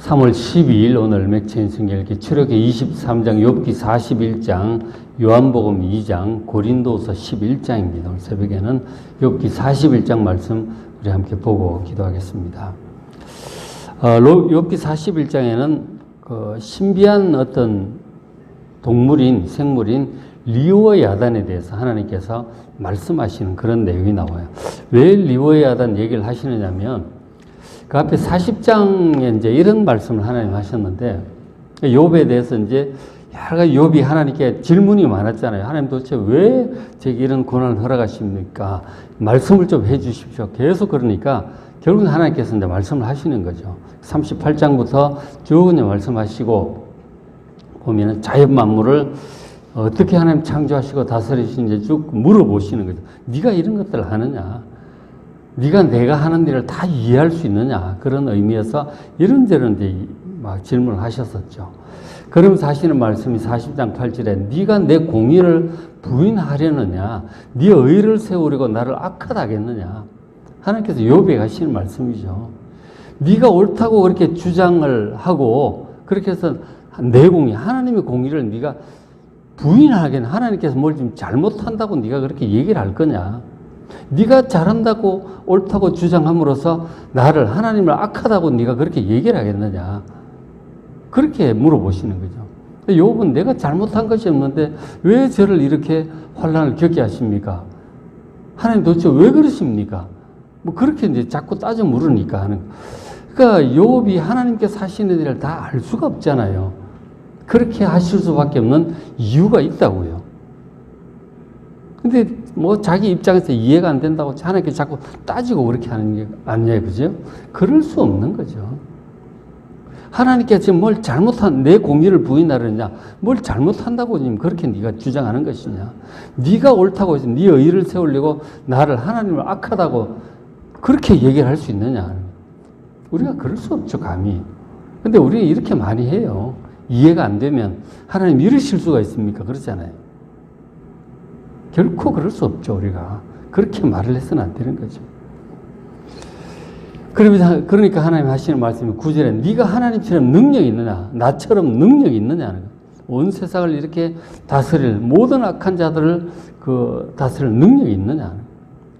3월 12일 오늘 맥체인 성경읽기 출애굽기 23장, 욥기 41장, 요한복음 2장, 고린도서 11장입니다. 오늘 새벽에는 욥기 41장 말씀 우리 함께 보고 기도하겠습니다. 욥기 41장에는 그 신비한 어떤 동물인, 생물인 리오와 야단에 대해서 하나님께서 말씀하시는 그런 내용이 나와요. 왜 리오와 야단 얘기를 하시느냐면 그 앞에 40장에 이제 이런 말씀을 하나님 하셨는데, 욥에 대해서 이제 여러 가지 욥이 하나님께 질문이 많았잖아요. 하나님 도대체 왜 제게 이런 고난을 허락하십니까? 말씀을 좀 해 주십시오. 계속 그러니까 결국 하나님께서 이제 말씀을 하시는 거죠. 38장부터 쭉 이제 말씀하시고 보면은 자연 만물을 어떻게 하나님 창조하시고 다스리시는지 쭉 물어보시는 거죠. 네가 이런 것들을 하느냐? 네가 내가 하는 일을 다 이해할 수 있느냐? 그런 의미에서 이런저런 이제 막 질문을 하셨었죠. 그러면서 하시는 말씀이 40장 8절에 네가 내 공의를 부인하려느냐? 네 의를 세우려고 나를 악하다 하겠느냐? 하나님께서 욥에게 하시는 말씀이죠. 네가 옳다고 그렇게 주장을 하고 그렇게 해서 내 공의, 하나님의 공의를 네가 부인하겠냐? 하나님께서 뭘 좀 잘못한다고 네가 그렇게 얘기를 할 거냐? 네가 잘한다고 옳다고 주장함으로써 나를, 하나님을 악하다고 네가 그렇게 얘기를 하겠느냐? 그렇게 물어보시는 거죠. 욥은 내가 잘못한 것이 없는데 왜 저를 이렇게 환난을 겪게 하십니까? 하나님 도대체 왜 그러십니까? 뭐 그렇게 이제 자꾸 따져 물으니까 하는. 그러니까 욥이 하나님께서 하시는 일을 다 알 수가 없잖아요. 그렇게 하실 수밖에 없는 이유가 있다고요. 근데 뭐 자기 입장에서 이해가 안 된다고 하나님께 자꾸 따지고 그렇게 하는 게 아니에요. 그죠? 그럴 수 없는 거죠. 하나님께 지금 뭘 잘못한, 내 공의를 부인하느냐, 뭘 잘못한다고 지금 그렇게 네가 주장하는 것이냐. 네가 옳다고 해서 네 의의를 세우려고 나를, 하나님을 악하다고 그렇게 얘기를 할 수 있느냐. 우리가 그럴 수 없죠, 감히. 근데 우리는 이렇게 많이 해요. 이해가 안 되면 하나님 이러실 수가 있습니까? 그렇잖아요. 결코 그럴 수 없죠, 우리가. 그렇게 말을 해서는 안 되는 거죠. 그러니까 하나님 하시는 말씀이 9절에 네가 하나님처럼 능력이 있느냐, 나처럼 능력이 있느냐는 거예요. 온 세상을 이렇게 다스릴, 모든 악한 자들을 다스릴 능력이 있느냐.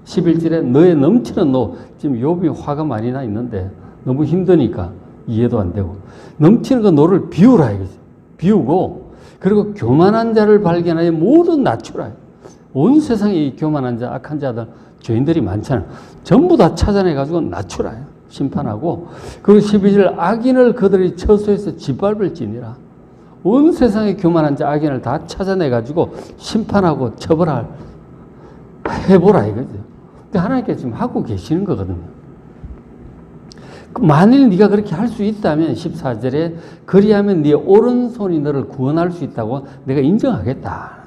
11절에 너의 넘치는 노, 지금 욥이 화가 많이 나 있는데 너무 힘드니까 이해도 안 되고, 넘치는 그 노를 비우라 이거죠. 비우고, 그리고 교만한 자를 발견하여 모두 낮추라. 온 세상에 이 교만한 자, 악한 자들, 죄인들이 많잖아요. 전부 다 찾아내가지고 낮추라. 심판하고. 그리고 12절, 악인을 그들이 처소에서 짓밟을지니라. 온 세상에 교만한 자, 악인을 다 찾아내가지고 심판하고 처벌할, 해보라 이거죠. 근데 하나님께서 지금 하고 계시는 거거든요. 만일 네가 그렇게 할 수 있다면 14절에 그리하면 네 오른손이 너를 구원할 수 있다고 내가 인정하겠다.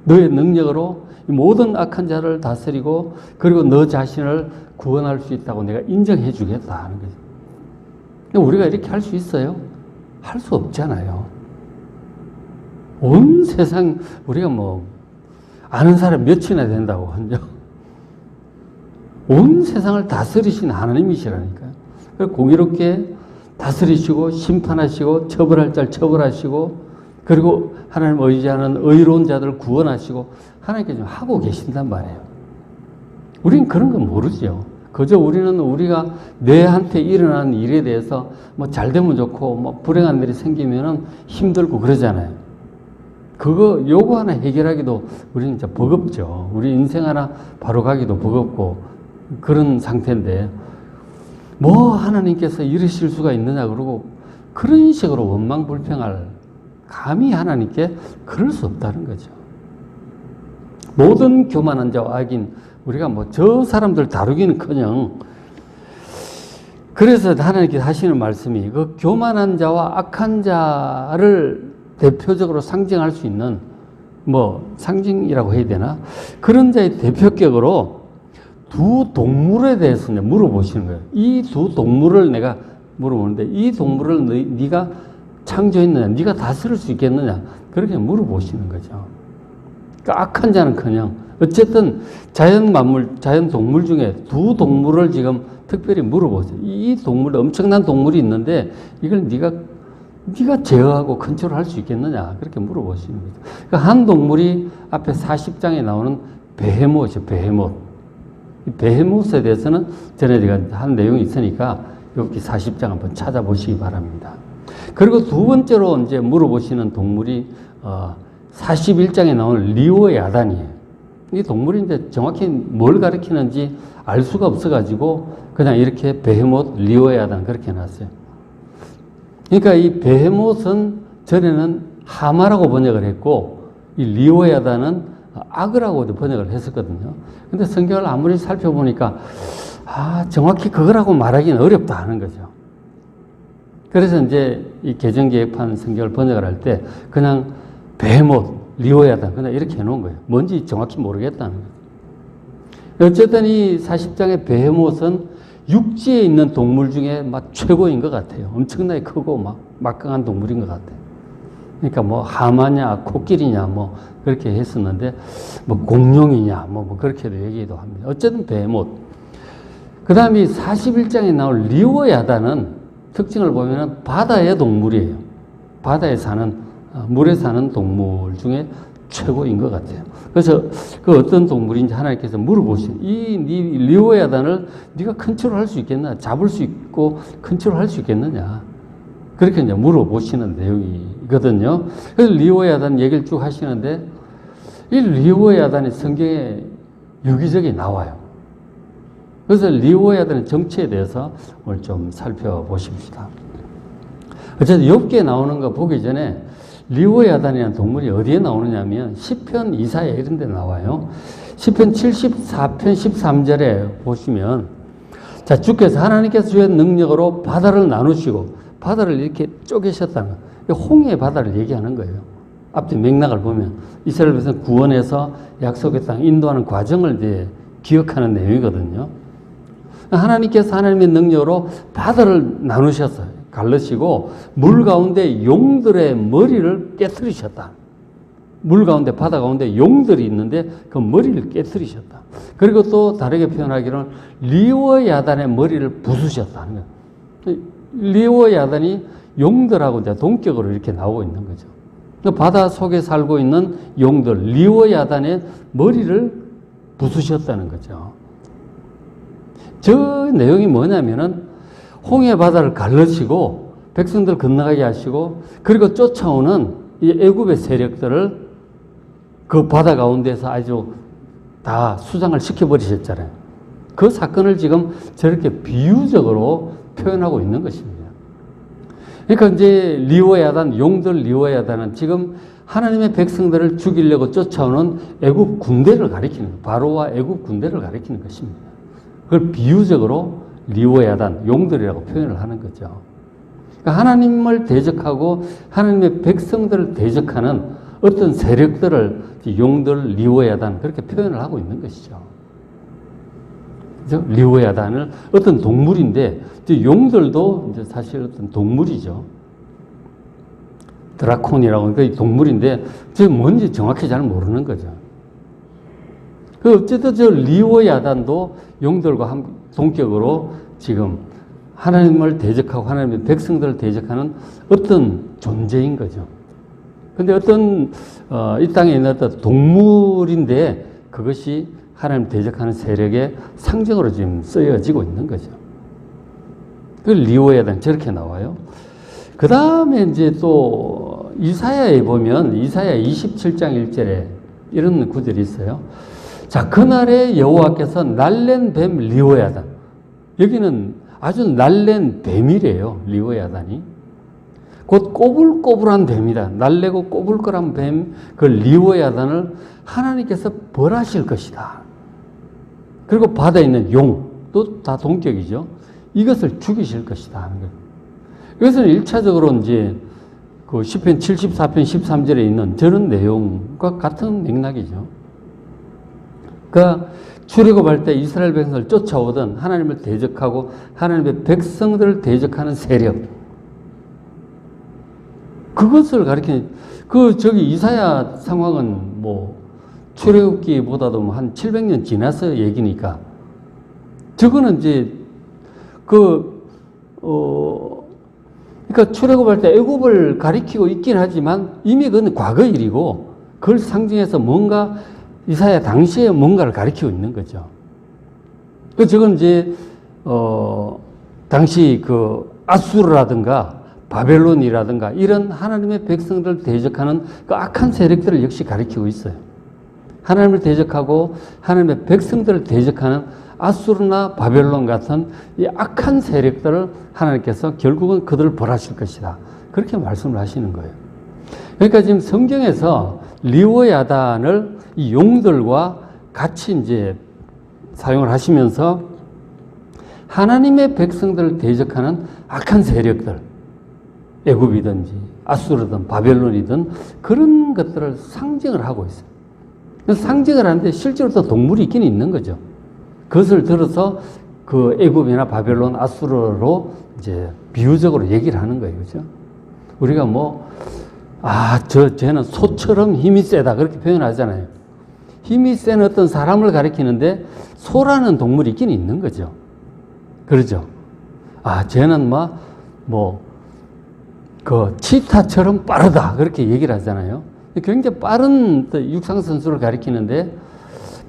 너의 능력으로 모든 악한 자를 다스리고 그리고 너 자신을 구원할 수 있다고 내가 인정해 주겠다 하는 거죠. 우리가 이렇게 할 수 있어요? 할 수 없잖아요. 온 세상 우리가 뭐 아는 사람 몇이나 된다고 하죠. 온 세상을 다스리신 하나님이시라니까요. 공의롭게 다스리시고 심판하시고 처벌할 자를 처벌하시고 그리고 하나님 의지하는 의로운 자들을 구원하시고 하나님께서 하고 계신단 말이에요. 우리는 그런 거 모르죠. 그저 우리는 우리가 내한테 일어나는 일에 대해서 뭐 잘 되면 좋고 뭐 불행한 일이 생기면은 힘들고 그러잖아요. 요거 하나 해결하기도 우리는 진짜 버겁죠. 우리 인생 하나 바로 가기도 버겁고 그런 상태인데 뭐 하나님께서 이러실 수가 있느냐 그러고 그런 식으로 원망불평할 감히 하나님께 그럴 수 없다는 거죠. 모든 교만한 자와 악인, 우리가 뭐 저 사람들 다루기는커녕, 그래서 하나님께서 하시는 말씀이 그 교만한 자와 악한 자를 대표적으로 상징할 수 있는 뭐 상징이라고 해야 되나? 그런 자의 대표격으로 두 동물에 대해서 물어보시는 거예요. 이 두 동물을 내가 물어보는데 이 동물을 네가 창조했느냐, 네가 다스릴 수 있겠느냐, 그렇게 물어보시는 거죠. 그러니까 악한 자는커녕 어쨌든 자연 동물 중에 두 동물을 지금 특별히 물어보세요. 이 동물, 엄청난 동물이 있는데 이걸 네가 제어하고 컨트롤할 수 있겠느냐? 그렇게 물어보시는 거죠. 그러니까 한 동물이 앞에 40장에 나오는 베헤모스죠. 베헤모스. 이 베헤모스에 대해서는 전에 제가 한 내용이 있으니까 여기 40장 한번 찾아보시기 바랍니다. 그리고 두 번째로 이제 물어보시는 동물이 41장에 나오는 리오야단이에요. 이 동물이 이제 정확히 뭘 가리키는지 알 수가 없어가지고 그냥 이렇게 베헤모스, 리오야단 그렇게 해놨어요. 그러니까 이 베헤모스는 전에는 하마라고 번역을 했고 이 리오야단은 악어라고 번역을 했었거든요. 근데 성경을 아무리 살펴보니까 정확히 그거라고 말하기는 어렵다 하는 거죠. 그래서 이제 이 개정개혁판 성경을 번역을 할 때 그냥 베헤모스, 리오야단 그냥 이렇게 해놓은 거예요. 뭔지 정확히 모르겠다는 거예요. 어쨌든 이 40장의 베헤모스는 육지에 있는 동물 중에 막 최고인 것 같아요. 엄청나게 크고 막 막강한 동물인 것 같아요. 그러니까 뭐 하마냐, 코끼리냐 뭐 그렇게 했었는데 뭐 공룡이냐 뭐 그렇게도 얘기도 합니다. 어쨌든 베헤모스. 그 다음에 41장에 나올 리오야단은 특징을 보면은 바다의 동물이에요. 바다에 사는 물에 사는 동물 중에 최고인 것 같아요. 그래서 그 어떤 동물인지 하나님께서 물어보시죠. 이 리오야단을 네가 컨트롤할 수 있겠나? 잡을 수 있고 컨트롤할 수 있겠느냐? 그렇게 이제 물어보시는 내용이거든요. 그래서 리오야단 얘기를 쭉 하시는데 이 리오야단이 성경에 여기저기 나와요. 그래서 리오야단의 정체에 대해서 오늘 좀 살펴보십시다. 어쨌든 욥기에 나오는 거 보기 전에 리오야단이라는 동물이 어디에 나오느냐면 시편, 이사야 이런 데 나와요. 시편 74편 13절에 보시면 자, 주께서 하나님께서 주의 능력으로 바다를 나누시고 바다를 이렇게 쪼개셨다는 거예요. 홍해의 바다를 얘기하는 거예요. 앞뒤 맥락을 보면 이스라엘 백성 구원해서 약속의 땅 인도하는 과정을 이제 기억하는 내용이거든요. 하나님께서 하나님의 능력으로 바다를 나누셨어요. 갈르시고 물 가운데 용들의 머리를 깨뜨리셨다. 물 가운데 바다 가운데 용들이 있는데 그 머리를 깨뜨리셨다. 그리고 또 다르게 표현하기로는 리오야단의 머리를 부수셨다는 거예요. 리오야단이 용들하고 이제 동격으로 이렇게 나오고 있는 거죠. 바다 속에 살고 있는 용들 리오야단의 머리를 부수셨다는 거죠. 저 내용이 뭐냐면은 홍해 바다를 갈르시고 백성들 건너가게 하시고 그리고 쫓아오는 이 애굽의 세력들을 그 바다 가운데서 아주 다 수장을 시켜버리셨잖아요. 그 사건을 지금 저렇게 비유적으로 표현하고 있는 것입니다. 그러니까 이제 리오야단, 용들 리오야단은 지금 하나님의 백성들을 죽이려고 쫓아오는 애굽 군대를 가리키는 거예요. 바로와 애굽 군대를 가리키는 것입니다. 그걸 비유적으로 리오야단, 용들이라고 표현을 하는 거죠. 그러니까 하나님을 대적하고 하나님의 백성들을 대적하는 어떤 세력들을 용들, 리오야단 그렇게 표현을 하고 있는 것이죠. 그죠? 리오야단을 어떤 동물인데 용들도 이제 사실 어떤 동물이죠. 드라콘이라고 그러니까 동물인데 저 뭔지 정확히 잘 모르는 거죠. 그 어쨌든 저 리오야단도 용들과 동격으로 지금 하나님을 대적하고 하나님의 백성들을 대적하는 어떤 존재인 거죠. 근데 어떤 이 땅에 있는 어떤 동물인데 그것이 하나님 대적하는 세력의 상징으로 지금 쓰여지고 있는 거죠. 그 리오야단 저렇게 나와요. 그 다음에 이제 또 이사야에 보면 이사야 27장 1절에 이런 구절이 있어요. 자, 그날에 여호와께서 날랜 뱀 리오야단. 여기는 아주 날랜 뱀이래요. 리오야단이. 곧 꼬불꼬불한 뱀이다. 날래고 꼬불꼬불한 뱀, 그 리오야단을 하나님께서 벌하실 것이다. 그리고 바다에 있는 용, 또 다 동격이죠. 이것을 죽이실 것이다 하는 거예요. 이것은 1차적으로 이제 그 시편 74편 13절에 있는 저런 내용과 같은 맥락이죠. 그러니까 출애굽할 때 이스라엘 백성을 쫓아오던 하나님을 대적하고 하나님의 백성들을 대적하는 세력, 그것을 가리키는 저기 이사야 상황은 뭐 출애굽기보다도 한 700년 지나서 얘기니까 저거는 이제 그러니까 출애굽할 때 애굽을 가리키고 있긴 하지만 이미 그건 과거 일이고 그걸 상징해서 뭔가 이사야 당시에 뭔가를 가리키고 있는 거죠. 저건 이제 당시 아수르라든가 바벨론이라든가 이런 하나님의 백성들을 대적하는 그 악한 세력들을 역시 가리키고 있어요. 하나님을 대적하고 하나님의 백성들을 대적하는 아수르나 바벨론 같은 이 악한 세력들을 하나님께서 결국은 그들을 벌하실 것이다. 그렇게 말씀을 하시는 거예요. 그러니까 지금 성경에서 리오야단을 이 용들과 같이 이제 사용을 하시면서 하나님의 백성들을 대적하는 악한 세력들, 애굽이든지 아수르든 바벨론이든 그런 것들을 상징을 하고 있어요. 상징을 하는데 실제로 또 동물이 있긴 있는 거죠. 그것을 들어서 그 애굽이나 바벨론, 아수르로 이제 비유적으로 얘기를 하는 거예요. 그죠? 우리가 쟤는 소처럼 힘이 세다. 그렇게 표현하잖아요. 힘이 센 어떤 사람을 가리키는데 소라는 동물이 있긴 있는 거죠. 그러죠? 쟤는 치타처럼 빠르다. 그렇게 얘기를 하잖아요. 굉장히 빠른 육상선수를 가리키는데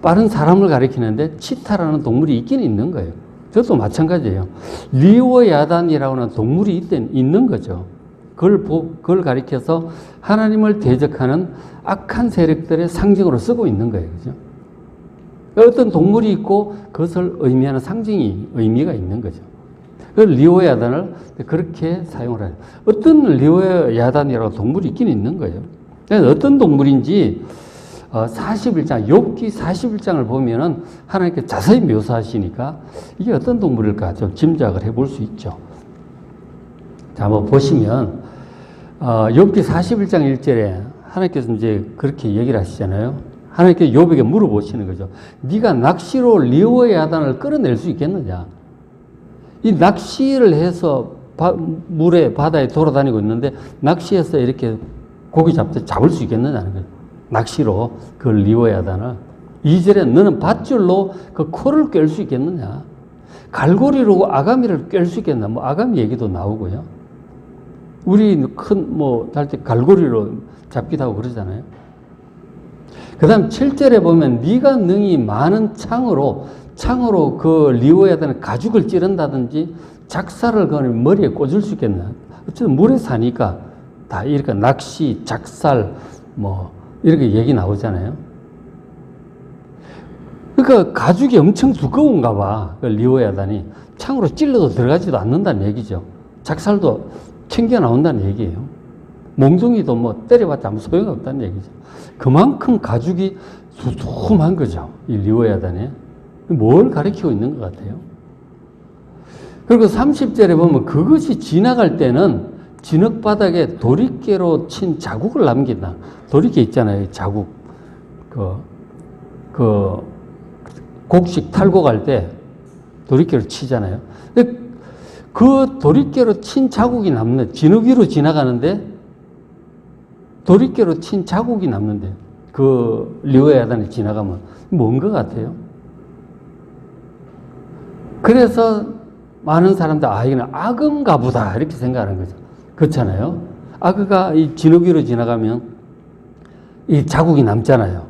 빠른 사람을 가리키는데 치타라는 동물이 있긴 있는 거예요. 저도 마찬가지예요. 리오야단이라고 하는 동물이 있는 거죠. 그걸 가리켜서 하나님을 대적하는 악한 세력들의 상징으로 쓰고 있는 거예요. 그죠? 어떤 동물이 있고 그것을 의미하는 의미가 있는 거죠. 그 리오야단을 그렇게 사용을 해요. 어떤 리오야단이라고 동물이 있긴 있는 거예요. 어떤 동물인지 41장, 욥기 41장을 보면은 하나님께 자세히 묘사하시니까 이게 어떤 동물일까 좀 짐작을 해볼 수 있죠. 자, 한번 보시면, 욥기 41장 1절에 하나님께서 이제 그렇게 얘기를 하시잖아요. 하나님께서 욥에게 물어보시는 거죠. 네가 낚시로 리오야단을 끌어낼 수 있겠느냐? 이 낚시를 해서 바다에 돌아다니고 있는데 낚시해서 이렇게 고기 잡을 수 있겠느냐는 거예요. 낚시로 그 리오야단을. 2절에 너는 밧줄로 그 코를 꿰을 수 있겠느냐? 갈고리로 아가미를 꿰을 수 있겠나? 아가미 얘기도 나오고요. 우리 할 때 갈고리로 잡기도 하고 그러잖아요. 그 다음 7절에 보면 네가 능히 많은 창으로 그 리오야단의 가죽을 찌른다든지 작살을 그는 머리에 꽂을 수 있겠나? 어쨌든 물에 사니까 다 이렇게 낚시, 작살, 이렇게 얘기 나오잖아요. 그러니까 가죽이 엄청 두꺼운가 봐. 그 리오야단이 창으로 찔러도 들어가지도 않는다는 얘기죠. 작살도 튕겨 나온다는 얘기예요. 몽둥이도 때려봤자 아무 소용없다는 얘기죠. 그만큼 가죽이 두툼한 거죠. 이 리오야단에. 뭘 가리키고 있는 것 같아요. 그리고 30절에 보면 그것이 지나갈 때는 진흙바닥에 도리깨로 친 자국을 남긴다. 도리깨 있잖아요. 자국. 곡식 탈고 갈 때 도리깨로 치잖아요. 근데 그 도리깨로 친 자국이 남는, 진흙 위로 지나가는데 도리깨로 친 자국이 남는데 그 리오야단에 지나가면 뭔 것 같아요? 그래서 많은 사람들 이거는 악어인가 보다 이렇게 생각하는 거죠. 그렇잖아요. 악어가 이 진흙 위로 지나가면 이 자국이 남잖아요.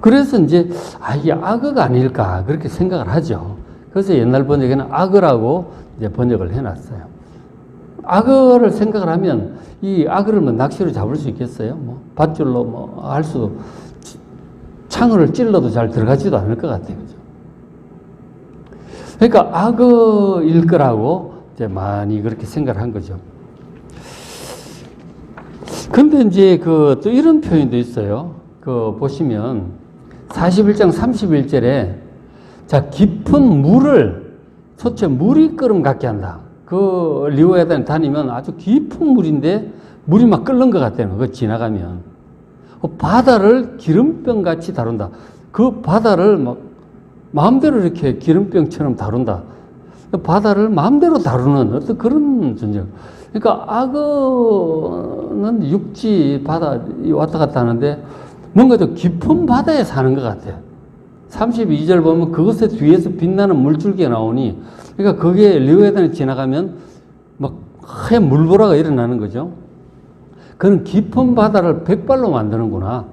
그래서 이제 이게 악어가 아닐까 그렇게 생각을 하죠. 그래서 옛날 번역에는 악어라고 이제 번역을 해놨어요. 악어를 생각을 하면 이 악어를 낚시로 잡을 수 있겠어요? 밧줄로 할 수도 창을 찔러도 잘 들어가지도 않을 것 같아요. 그죠? 그러니까 악어일 거라고 이제 많이 그렇게 생각을 한 거죠. 근데 이제 또 이런 표현도 있어요. 보시면 41장 31절에 자, 깊은 물을 소체 물이 끓음 같게 한다. 그 리오야단에 다니면 아주 깊은 물인데 물이 막 끓는 것 같다는 거. 그거 지나가면 바다를 기름병 같이 다룬다. 그 바다를 마음대로 이렇게 기름병처럼 다룬다. 바다를 마음대로 다루는 어떤 그런 존재. 그러니까 악어는 육지, 바다 왔다 갔다 하는데 뭔가 더 깊은 바다에 사는 것 같아요. 32절 보면 그것의 뒤에서 빛나는 물줄기가 나오니, 그러니까 거기에 리오야단이 지나가면 막 하얀 물보라가 일어나는 거죠. 그는 깊은 바다를 백발로 만드는구나.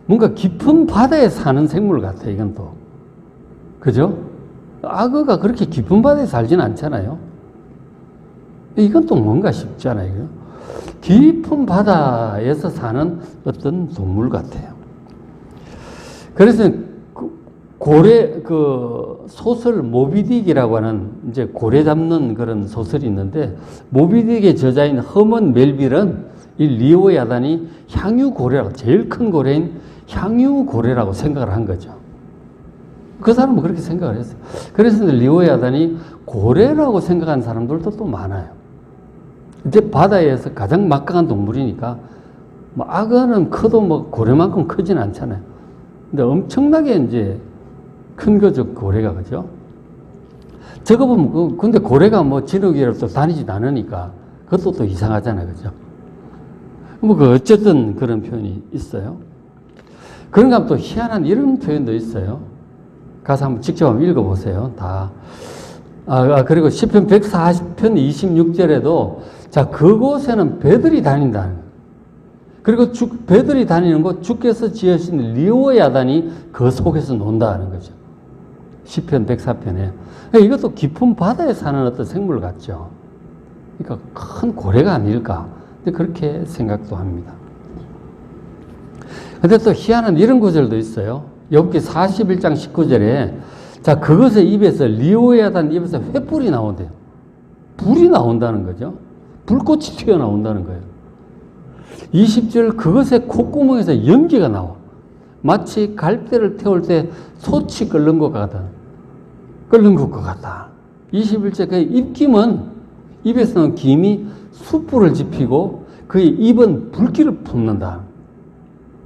뭔가 깊은 바다에 사는 생물 같아, 이건 또. 그죠? 악어가 그렇게 깊은 바다에 살지는 않잖아요. 이건 또 뭔가 싶잖아요. 깊은 바다에서 사는 어떤 동물 같아요. 그래서 고래, 소설 모비딕이라고 하는 이제 고래 잡는 그런 소설이 있는데, 모비딕의 저자인 허먼 멜빌은 이 리오야단이 향유고래라고, 제일 큰 고래인 향유고래라고 생각을 한 거죠. 그 사람은 그렇게 생각을 했어요. 그래서 리오야단이 고래라고 생각하는 사람들도 또 많아요. 이제 바다에서 가장 막강한 동물이니까, 뭐 악어는 커도 뭐 고래만큼 크진 않잖아요. 근데 엄청나게 이제 큰 거죠, 고래가. 그죠? 저거 보면, 근데 고래가 뭐 진흙이라도 다니지도 않으니까 그것도 또 이상하잖아요. 그죠? 뭐, 어쨌든 그런 표현이 있어요. 그런가 하면 또 희한한 이런 표현도 있어요. 가서 한번 직접 한번 읽어보세요. 다. 그리고 시편 140편 26절에도, 자, 그곳에는 배들이 다닌다는 거예요. 그리고 배들이 다니는 곳, 주께서 지으신 리오야단이 그 속에서 논다는 거죠. 시편 104편에. 이것도 깊은 바다에 사는 어떤 생물 같죠. 그러니까 큰 고래가 아닐까. 그렇게 생각도 합니다. 근데 또 희한한 이런 구절도 있어요. 욥기 41장 19절에, 자, 그것의 입에서, 리오야단 입에서 횃불이 나온대요. 불이 나온다는 거죠. 불꽃이 튀어나온다는 거예요. 20절, 그것의 콧구멍에서 연기가 나와. 마치 갈대를 태울 때 솥이 끓는 것 같다. 21절, 그 입김은, 입에서는 김이 숯불을 지피고 그의 입은 불길을 품는다.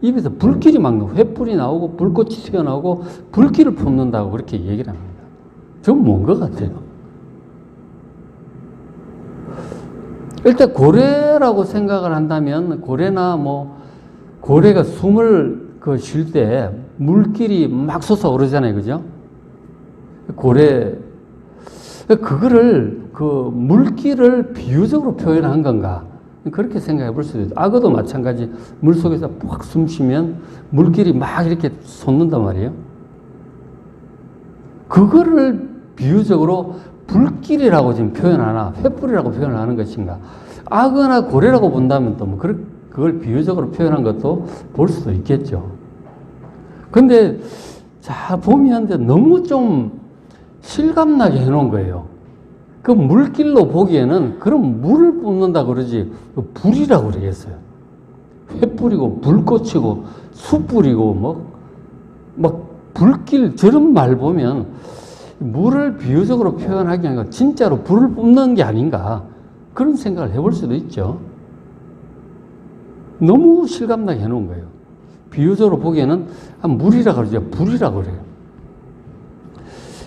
입에서 불길이 막 횃불이 나오고 불꽃이 튀어나오고 불길을 품는다고 그렇게 얘기를 합니다. 좀 뭔 것 같아요. 일단 고래라고 생각을 한다면, 고래나 뭐 고래가 숨을 쉴 때 물길이 막 솟아오르잖아요. 그죠? 고래, 그거를, 물길을 비유적으로 표현한 건가? 그렇게 생각해 볼 수도 있어요. 악어도 마찬가지. 물 속에서 푹 숨 쉬면 물길이 막 이렇게 솟는단 말이에요. 그거를 비유적으로 불길이라고 지금 표현하나, 횃불이라고 표현을 하는 것인가? 악어나 고래라고 본다면 또 뭐 그걸 비유적으로 표현한 것도 볼 수도 있겠죠. 근데, 자, 보면 너무 좀 실감나게 해놓은 거예요. 그 물길로 보기에는 그럼 물을 뿜는다 그러지, 불이라고 그러겠어요. 횃불이고, 불꽃이고, 숯불이고, 막 불길, 저런 말 보면 물을 비유적으로 표현하기 아니라 진짜로 불을 뿜는 게 아닌가. 그런 생각을 해볼 수도 있죠. 너무 실감나게 해놓은 거예요. 비유적으로 보기에는 물이라고 그러죠. 불이라고 그래요.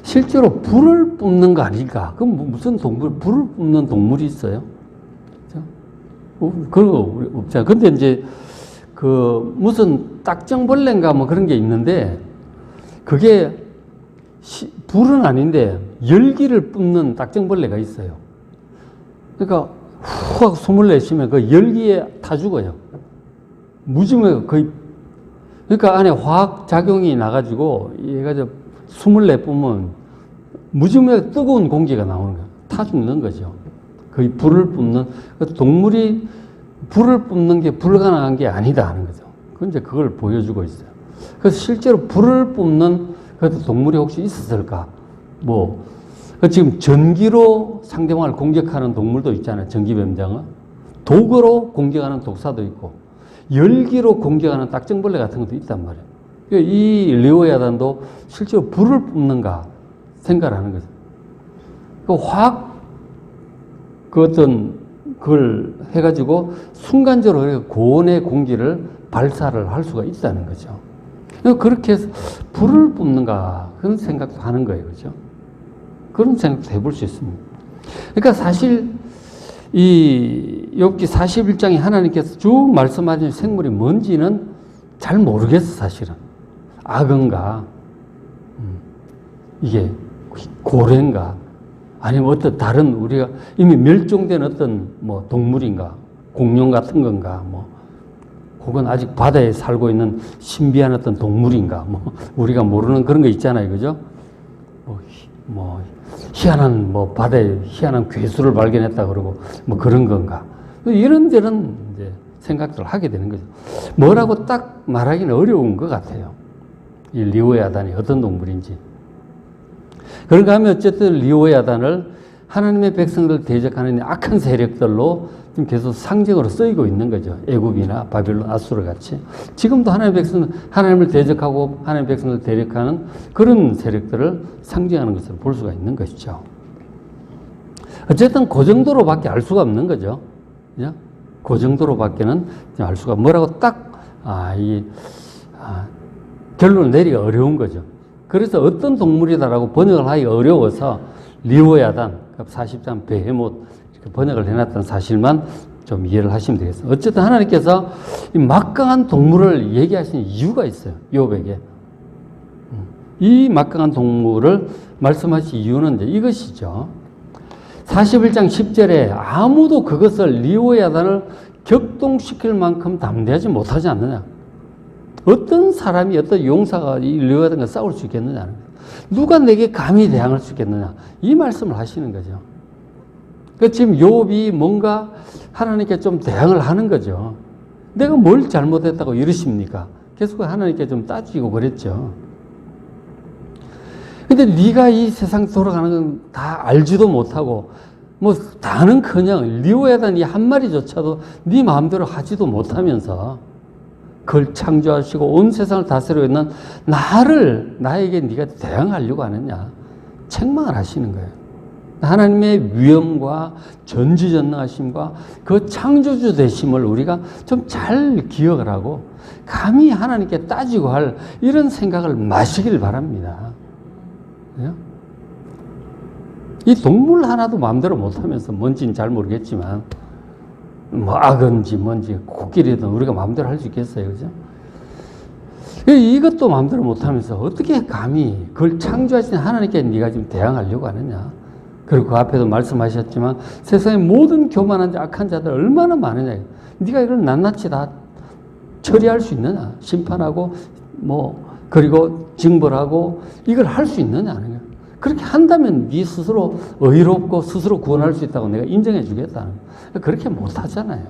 실제로 불을 뿜는 거 아닐까? 그럼 무슨 불을 뿜는 동물이 있어요? 그런 거 없잖아요. 근데 이제, 무슨 딱정벌레인가 뭐 그런 게 있는데, 그게 불은 아닌데, 열기를 뿜는 딱정벌레가 있어요. 그러니까, 후 하고 숨을 내쉬면 그 열기에 타 죽어요. 무지무지가 거의, 그러니까 안에 화학작용이 나가지고, 얘가 숨을 내뿜으면 무지무지하게 뜨거운 공기가 나오는 거예요. 타 죽는 거죠. 거의 불을 뿜는, 동물이 불을 뿜는 게 불가능한 게 아니다 하는 거죠. 이제 그걸 보여주고 있어요. 그래서 실제로 불을 뿜는 동물이 혹시 있었을까? 지금 전기로 상대방을 공격하는 동물도 있잖아요. 전기뱀장어. 독으로 공격하는 독사도 있고, 열기로 공격하는 딱정벌레 같은 것도 있단 말이에요. 이 리오야단도 실제로 불을 뿜는가 생각을 하는 거죠. 화학, 그걸 해가지고 순간적으로 고온의 공기를 발사를 할 수가 있다는 거죠. 그렇게 해서 불을 뿜는가 그런 생각도 하는 거예요. 그죠? 그런 생각도 해볼 수 있습니다. 그러니까 사실 이 욥기 41장에 하나님께서 쭉 말씀하신 생물이 뭔지는 잘 모르겠어, 사실은. 악어인가, 이게 고래인가? 아니면 어떤 다른 우리가 이미 멸종된 어떤 뭐 동물인가? 공룡 같은 건가? 뭐 혹은 아직 바다에 살고 있는 신비한 어떤 동물인가? 뭐 우리가 모르는 그런 거 있잖아요, 그죠? 뭐 희한한 뭐 바다에 희한한 괴수를 발견했다 그러고 뭐 그런 건가? 이런 이제 생각들을 하게 되는 거죠. 뭐라고 딱 말하기는 어려운 것 같아요. 이 리오야단이 어떤 동물인지. 그런가 하면 어쨌든 리오야단을 하나님의 백성들 대적하는 악한 세력들로 지금 계속 상징으로 쓰이고 있는 거죠. 애굽이나 바빌론, 아수르 같이. 지금도 하나님을 대적하고 하나님의 백성을 대적하는 그런 세력들을 상징하는 것으로 볼 수가 있는 것이죠. 어쨌든 그 정도로밖에 알 수가 없는 거죠. 그죠? 그 정도로밖에는 알 수가 뭐라고 딱 결론을 내리기가 어려운 거죠. 그래서 어떤 동물이다라고 번역을 하기 어려워서 리오야단, 40장 베헤못 이렇게 번역을 해놨다는 사실만 좀 이해를 하시면 되겠습니다. 어쨌든 하나님께서 이 막강한 동물을 얘기하시는 이유가 있어요. 욥에게. 이 막강한 동물을 말씀하신 이유는 이제 이것이죠. 41장 10절에 아무도 그것을 리오야단을 격동시킬 만큼 담대하지 못하지 않느냐. 어떤 사람이 어떤 용사가 이 리오야단과 싸울 수 있겠느냐. 누가 내게 감히 대항할 수 있겠느냐. 이 말씀을 하시는 거죠. 그러니까 지금 욥이 뭔가 하나님께 좀 대항을 하는 거죠. 내가 뭘 잘못했다고 이러십니까? 계속 하나님께 좀 따지고 그랬죠. 근데 네가 이 세상 돌아가는 건 다 알지도 못하고 뭐 다는커녕 리오야단 이 한 마리조차도 네 마음대로 하지도 못하면서 그걸 창조하시고 온 세상을 다스리고 있는 나에게 네가 대항하려고 하느냐. 책망을 하시는 거예요. 하나님의 위엄과 전지전능하심과 그 창조주 되심을 우리가 좀 잘 기억을 하고 감히 하나님께 따지고 할 이런 생각을 마시길 바랍니다. 이 동물 하나도 마음대로 못하면서 뭔지는 잘 모르겠지만 뭐 악은지 뭔지 코끼리든 우리가 마음대로 할 수 있겠어요, 그죠? 이것도 마음대로 못하면서 어떻게 감히 그걸 창조하신 하나님께 네가 지금 대항하려고 하느냐? 그리고 그 앞에도 말씀하셨지만 세상의 모든 교만한 자, 악한 자들 얼마나 많으냐? 네가 이걸 낱낱이 다 처리할 수 있느냐? 심판하고 그리고 징벌하고 이걸 할 수 있느냐 하는 거예요. 그렇게 한다면 네 스스로 의롭고 스스로 구원할 수 있다고 내가 인정해 주겠다는 거예요. 그렇게 못 하잖아요.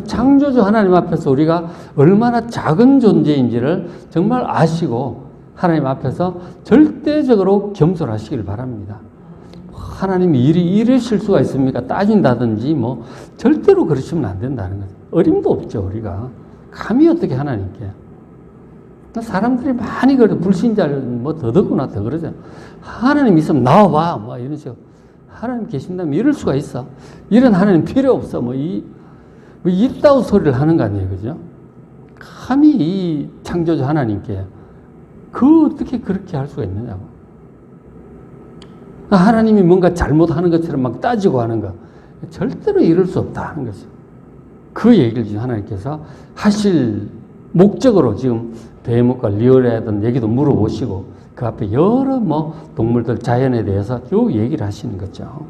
창조주 하나님 앞에서 우리가 얼마나 작은 존재인지를 정말 아시고 하나님 앞에서 절대적으로 겸손하시길 바랍니다. 하나님이 이러실 수가 있습니까? 따진다든지 절대로 그러시면 안 된다는 거죠. 어림도 없죠, 우리가. 감히 어떻게 하나님께. 사람들이 많이 불신자를 더더구나 더 그러잖아요. 하나님 있으면 나와봐. 이런 식으로. 하나님 계신다면 이럴 수가 있어. 이런 하나님 필요 없어. 이따위 소리를 하는 거 아니에요. 그죠? 감히 이 창조주 하나님께 어떻게 그렇게 할 수가 있느냐고. 하나님이 뭔가 잘못하는 것처럼 막 따지고 하는 거. 절대로 이럴 수 없다 하는 거죠. 그 얘기를 지금 하나님께서 하실 목적으로 지금 베헤못과 리오야단 얘기도 물어보시고 그 앞에 여러 동물들 자연에 대해서 쭉 얘기를 하시는 거죠.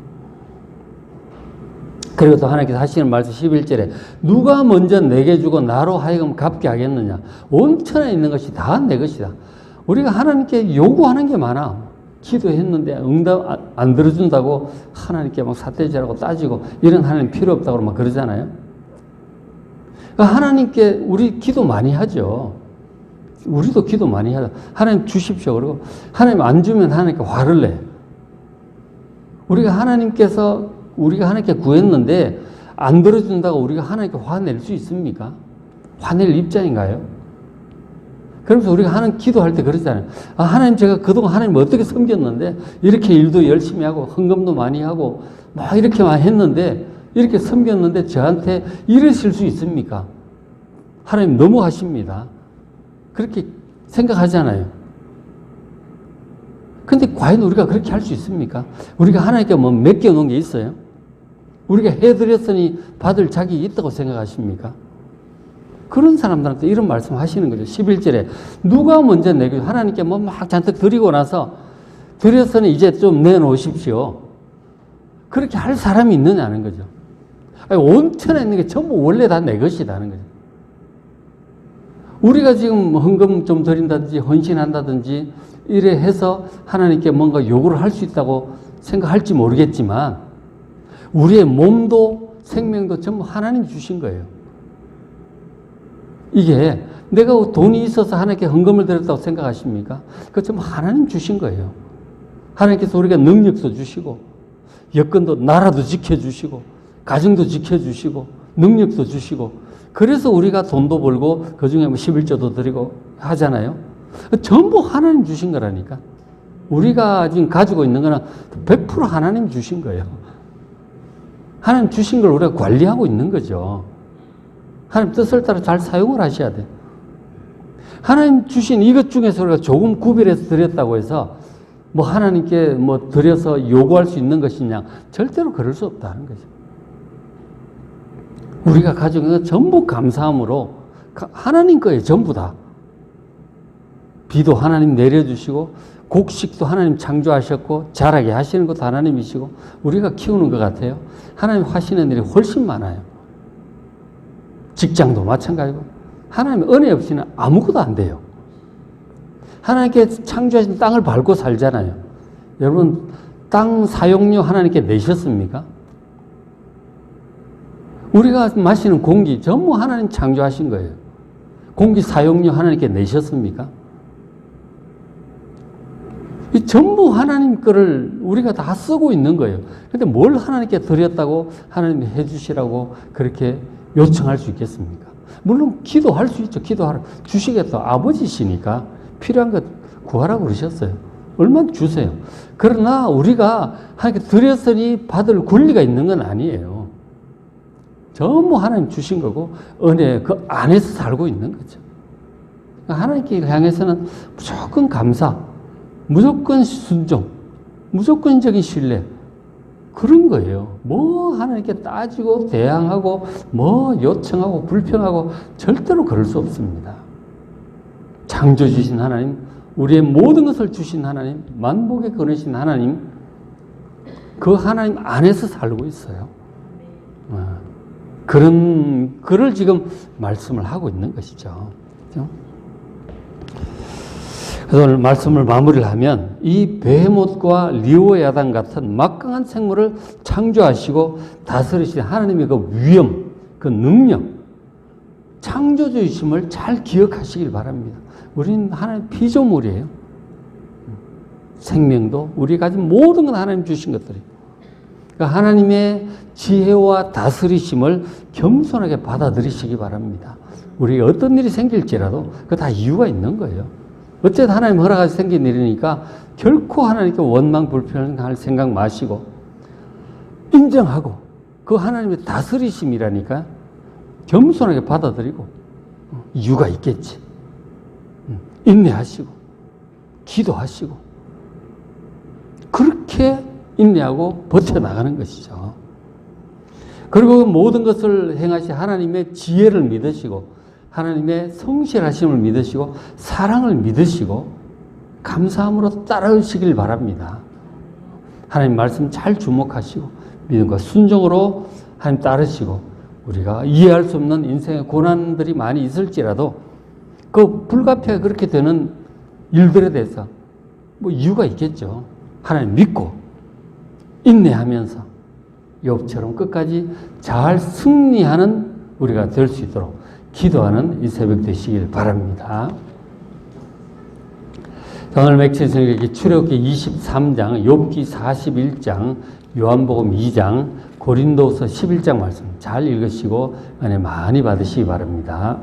그리고 또 하나님께서 하시는 말씀 11절에 누가 먼저 내게 주고 나로 하여금 갚게 하겠느냐. 온 천하에 있는 것이 다 내 것이다. 우리가 하나님께 요구하는 게 많아. 기도했는데 응답 안 들어준다고 하나님께 삿대질하고 따지고 이런 하나님 필요 없다고 막 그러잖아요. 하나님께 우리 기도 많이 하죠. 우리도 기도 많이 하죠. 하나님 주십시오. 그리고 하나님 안 주면 하나님께 화를 내. 우리가 하나님께 구했는데 안 들어준다고 우리가 하나님께 화낼 수 있습니까? 화낼 입장인가요? 그러면서 우리가 하나님 기도할 때 그러잖아요. 하나님 제가 그동안 하나님 어떻게 섬겼는데 이렇게 일도 열심히 하고 헌금도 많이 하고 이렇게 많이 했는데 이렇게 섬겼는데 저한테 이러실 수 있습니까? 하나님 너무하십니다. 그렇게 생각하잖아요. 근데 과연 우리가 그렇게 할 수 있습니까? 우리가 하나님께 맡겨놓은 게 있어요? 우리가 해드렸으니 받을 자격이 있다고 생각하십니까? 그런 사람들한테 이런 말씀 하시는 거죠. 11절에 누가 먼저 내게 하나님께 막 잔뜩 드리고 나서 드려서는 이제 좀 내놓으십시오. 그렇게 할 사람이 있느냐는 거죠. 아니, 온천에 있는 게 전부 원래 다 내 것이라는 거죠. 우리가 지금 헌금 좀 드린다든지 헌신한다든지 이래 해서 하나님께 뭔가 요구를 할 수 있다고 생각할지 모르겠지만 우리의 몸도 생명도 전부 하나님 주신 거예요. 이게 내가 돈이 있어서 하나님께 헌금을 드렸다고 생각하십니까? 그거 전부 하나님 주신 거예요. 하나님께서 우리가 능력도 주시고 여건도 나라도 지켜주시고 가정도 지켜주시고 능력도 주시고 그래서 우리가 돈도 벌고 그중에 뭐 11조도 드리고 하잖아요. 전부 하나님 주신 거라니까. 우리가 지금 가지고 있는 거는 100% 하나님 주신 거예요. 하나님 주신 걸 우리가 관리하고 있는 거죠. 하나님 뜻을 따라 잘 사용을 하셔야 돼요. 하나님 주신 이것 중에서 우리가 조금 구별해서 드렸다고 해서 뭐 하나님께 뭐 드려서 요구할 수 있는 것이냐? 절대로 그럴 수 없다는 거죠. 우리가 가지고 있는 건 전부 감사함으로 하나님 거예요. 전부 다. 비도 하나님 내려주시고 곡식도 하나님 창조하셨고 자라게 하시는 것도 하나님이시고 우리가 키우는 것 같아요. 하나님 하시는 일이 훨씬 많아요. 직장도 마찬가지고 하나님 은혜 없이는 아무것도 안 돼요. 하나님께 창조하신 땅을 밟고 살잖아요. 여러분 땅 사용료 하나님께 내셨습니까? 우리가 마시는 공기 전부 하나님 창조하신 거예요. 공기 사용료 하나님께 내셨습니까? 이 전부 하나님 거를 우리가 다 쓰고 있는 거예요. 그런데 뭘 하나님께 드렸다고 하나님이 해주시라고 그렇게 요청할 수 있겠습니까? 물론 기도할 수 있죠. 기도하라. 주시겠다. 아버지시니까 필요한 것 구하라고 그러셨어요. 얼마나 주세요. 그러나 우리가 하나님께 드렸으니 받을 권리가 있는 건 아니에요. 전부 하나님 주신 거고 은혜 그 안에서 살고 있는 거죠. 하나님께 향해서는 무조건 감사, 무조건 순종, 무조건적인 신뢰 그런 거예요. 뭐 하나님께 따지고 대항하고 뭐 요청하고 불평하고 절대로 그럴 수 없습니다. 창조 주신 하나님, 우리의 모든 것을 주신 하나님, 만복에 거느신 하나님, 그 하나님 안에서 살고 있어요. 그를 지금 말씀을 하고 있는 것이죠. 그렇죠? 그래서 오늘 말씀을 마무리를 하면 이 베헤못과 리오야단 같은 막강한 생물을 창조하시고 다스리신 하나님의 그 위엄, 그 능력, 창조주이심을 잘 기억하시길 바랍니다. 우리는 하나님 피조물이에요. 생명도 우리 가진 모든 건 하나님 주신 것들이에요. 그러니까 하나님의 지혜와 다스리심을 겸손하게 받아들이시기 바랍니다. 우리 어떤 일이 생길지라도 그 다 이유가 있는 거예요. 어쨌든 하나님 허락하셔서 생긴 일이니까 결코 하나님께 원망 불평할 생각 마시고 인정하고 그 하나님의 다스리심이라니까 겸손하게 받아들이고 이유가 있겠지. 인내하시고 기도하시고 그렇게 인내하고 버텨나가는 것이죠. 그리고 모든 것을 행하신 하나님의 지혜를 믿으시고 하나님의 성실하심을 믿으시고 사랑을 믿으시고 감사함으로 따르시길 바랍니다. 하나님 말씀 잘 주목하시고 믿음과 순종으로 하나님 따르시고 우리가 이해할 수 없는 인생의 고난들이 많이 있을지라도 그 불가피하게 그렇게 되는 일들에 대해서 뭐 이유가 있겠죠. 하나님 믿고 인내하면서 욥처럼 끝까지 잘 승리하는 우리가 될 수 있도록 기도하는 이 새벽 되시길 바랍니다. 오늘 맥체성에게 출애굽기 23장, 욥기 41장, 요한복음 2장, 고린도서 11장 말씀 잘 읽으시고 은혜 많이 받으시기 바랍니다.